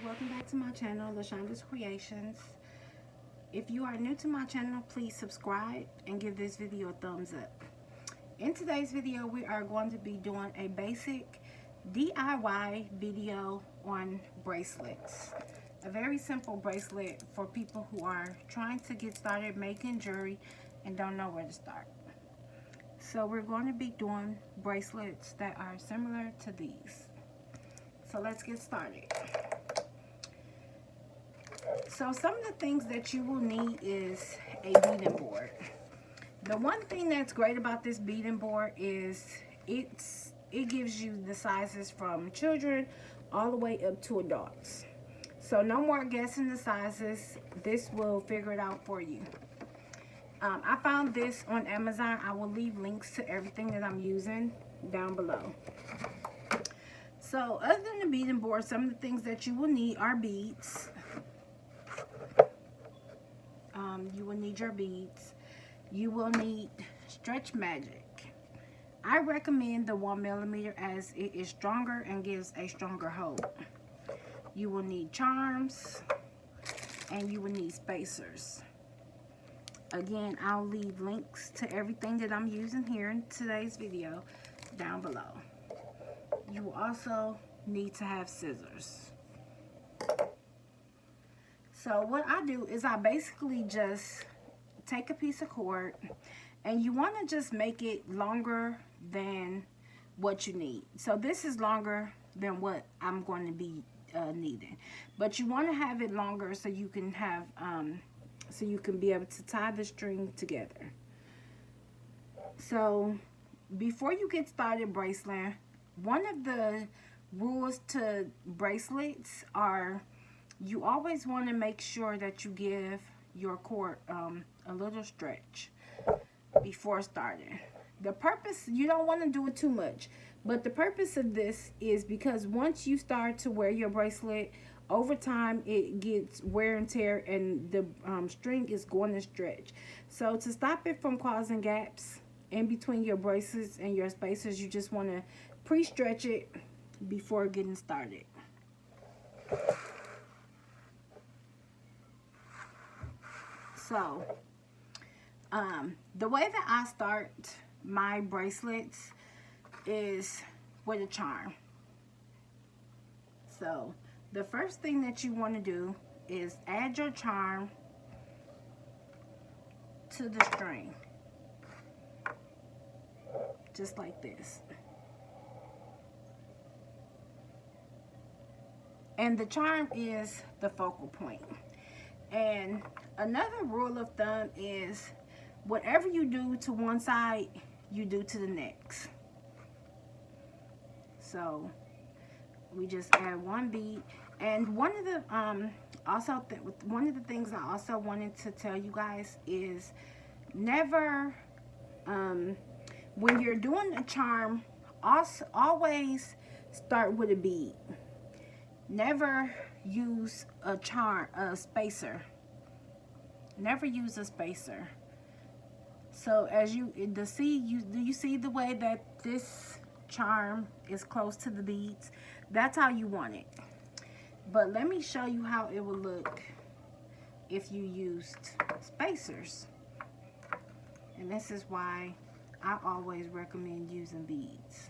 welcome back to my channel, LaShonda's Creations. If you are new to my channel, please subscribe and give this video a thumbs up. In today's video, we are going to be doing a basic DIY video on bracelets. A very simple bracelet for people who are trying to get started making jewelry and don't know where to start. So we're going to be doing bracelets that are similar to these. So let's get started. So some of the things that you will need is a beading board. The one thing that's great about this beading board is it gives you the sizes from children all the way up to adults. So no more guessing the sizes. This will figure it out for you. I found this on Amazon. I will leave links to everything that I'm using down below. So other than the beading board, some of the things that you will need are beads. You will need your beads. You will need Stretch Magic. I recommend the 1mm as it is stronger and gives a stronger hold. You will need charms and you will need spacers. Again, I'll leave links to everything that I'm using here in today's video down below. You will also need to have scissors. So what I do is I basically just take a piece of cord, and you want to just make it longer than what you need. So this is longer than what I'm going to be needing, but you want to have it longer so you can have so you can be able to tie the string together. So before you get started bracelet, one of the rules to bracelets are you always want to make sure that you give your cord a little stretch before starting. The purpose, you don't want to do it too much, but the purpose of this is because once you start to wear your bracelet, over time it gets wear and tear and the string is going to stretch. So to stop it from causing gaps in between your bracelets and your spacers, you just want to pre-stretch it before getting started. So the way that I start my bracelets is with a charm. So the first thing that you want to do is add your charm to the string, just like this. And the charm is the focal point. And another rule of thumb is whatever you do to one side, you do to the next. So we just add one bead. And one of the one of the things I also wanted to tell you guys is never when you're doing a charm, always start with a bead. Never use a spacer. Never use a spacer. So as do you see the way that this charm is close to the beads? That's how you want it. But let me show you how it would look if you used spacers. And this is why I always recommend using beads.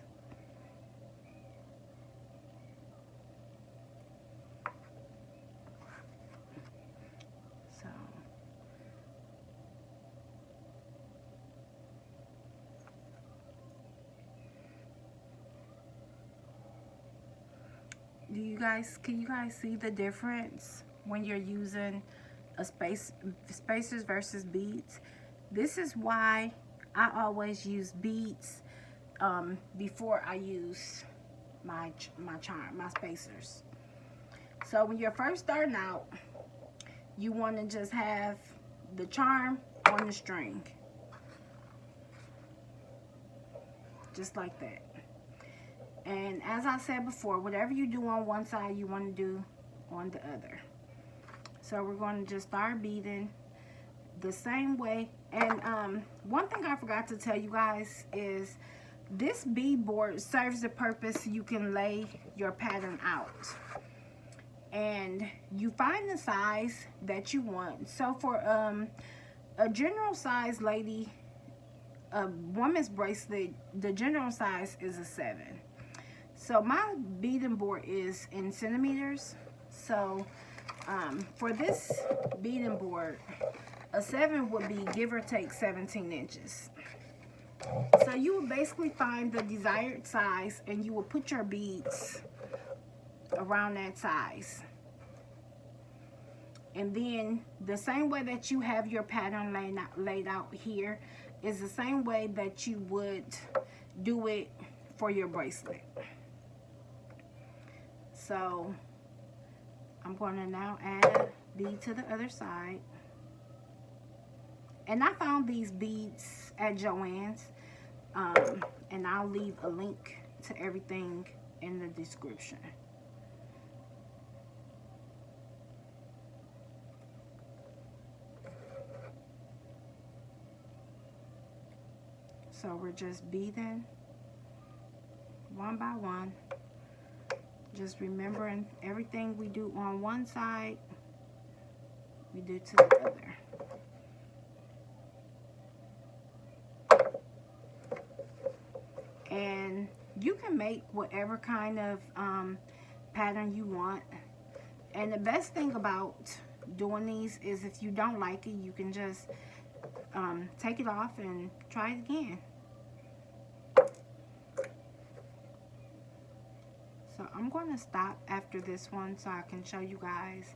Can you guys see the difference when you're using spacers versus beads? This is why I always use beads before I use my spacers. So when you're first starting out, you want to just have the charm on the string, just like that. And as I said before, whatever you do on one side, you want to do on the other. So we're going to just start beading the same way. And one thing I forgot to tell you guys is this bead board serves the purpose you can lay your pattern out. and you find the size that you want. So for a general size lady, a woman's bracelet, the general size is a 7. So my beading board is in centimeters. So for this beading board, a 7 would be give or take 17 inches. So you will basically find the desired size and you will put your beads around that size. And then the same way that you have your pattern laid out here is the same way that you would do it for your bracelet. So I'm going to now add a bead to the other side. And I found these beads at Joann's, and I'll leave a link to everything in the description. So we're just beading one by one, just remembering everything we do on one side, we do to the other. And you can make whatever kind of pattern you want. And the best thing about doing these is if you don't like it, you can just take it off and try it again. So I'm going to stop after this one so I can show you guys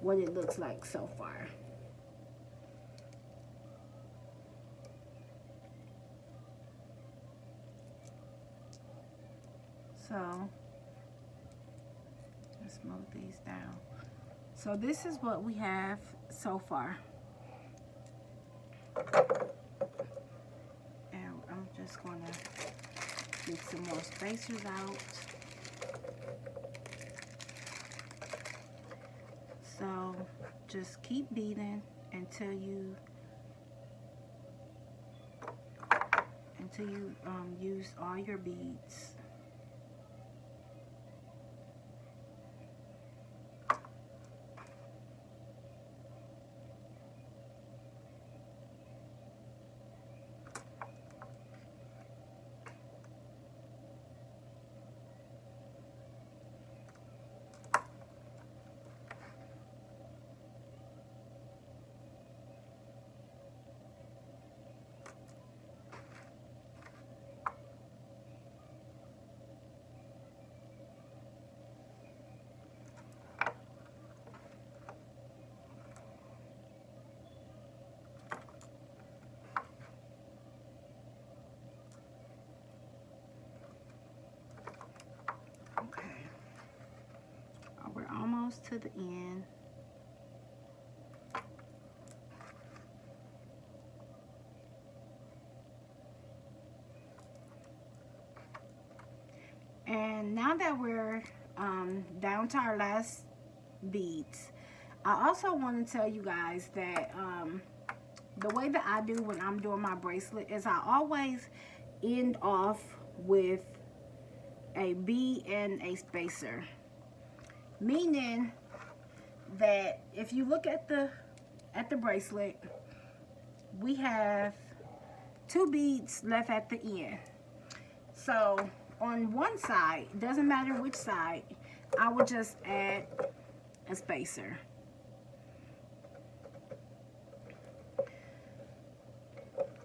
what it looks like so far. So let's move these down. So this is what we have so far. And I'm just going to get some more spacers out. So just keep beading until you use all your beads. We're almost to the end. And now that we're down to our last beads, I also want to tell you guys that the way that I do when I'm doing my bracelet is I always end off with a bead and a spacer. Meaning that if you look at the bracelet, we have 2 beads left at the end. So on one side, doesn't matter which side, I will just add a spacer.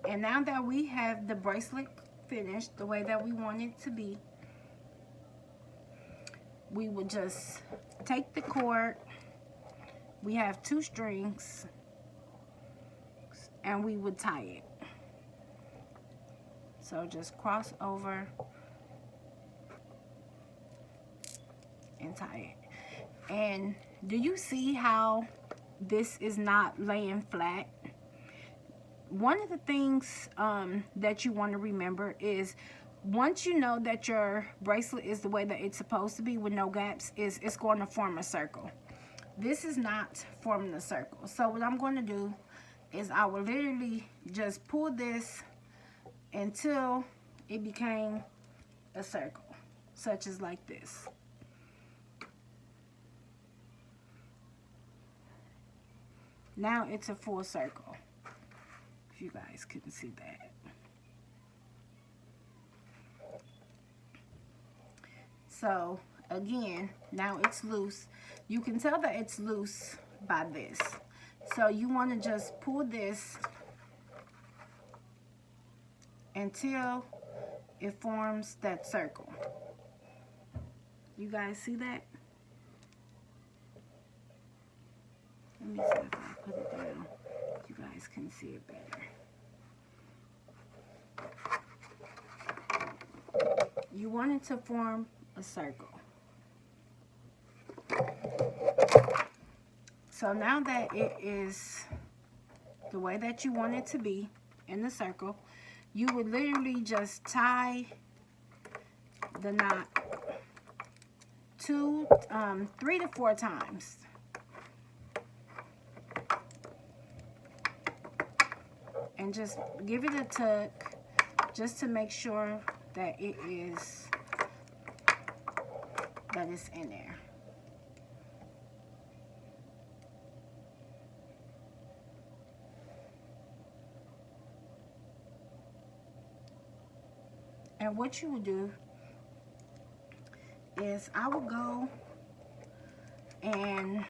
And now that we have the bracelet finished the way that we want it to be, we will just take the cord. We have 2 strings and we would tie it. So just cross over and tie it. And do you see how this is not laying flat? One of the things that you want to remember is once you know that your bracelet is the way that it's supposed to be with no gaps, it's going to form a circle. This is not forming a circle. So what I'm going to do is I will literally just pull this until it became a circle, such as like this. Now it's a full circle. If you guys couldn't see that. So again, now it's loose. You can tell that it's loose by this. So you want to just pull this until it forms that circle. You guys see that? Let me see if I put it down. You guys can see it better. You want it to form a circle. So now that it is the way that you want it to be in the circle, you would literally just tie the knot 3 to 4 times. And just give it a tug just to make sure that it's in there. And what you would do is I will go and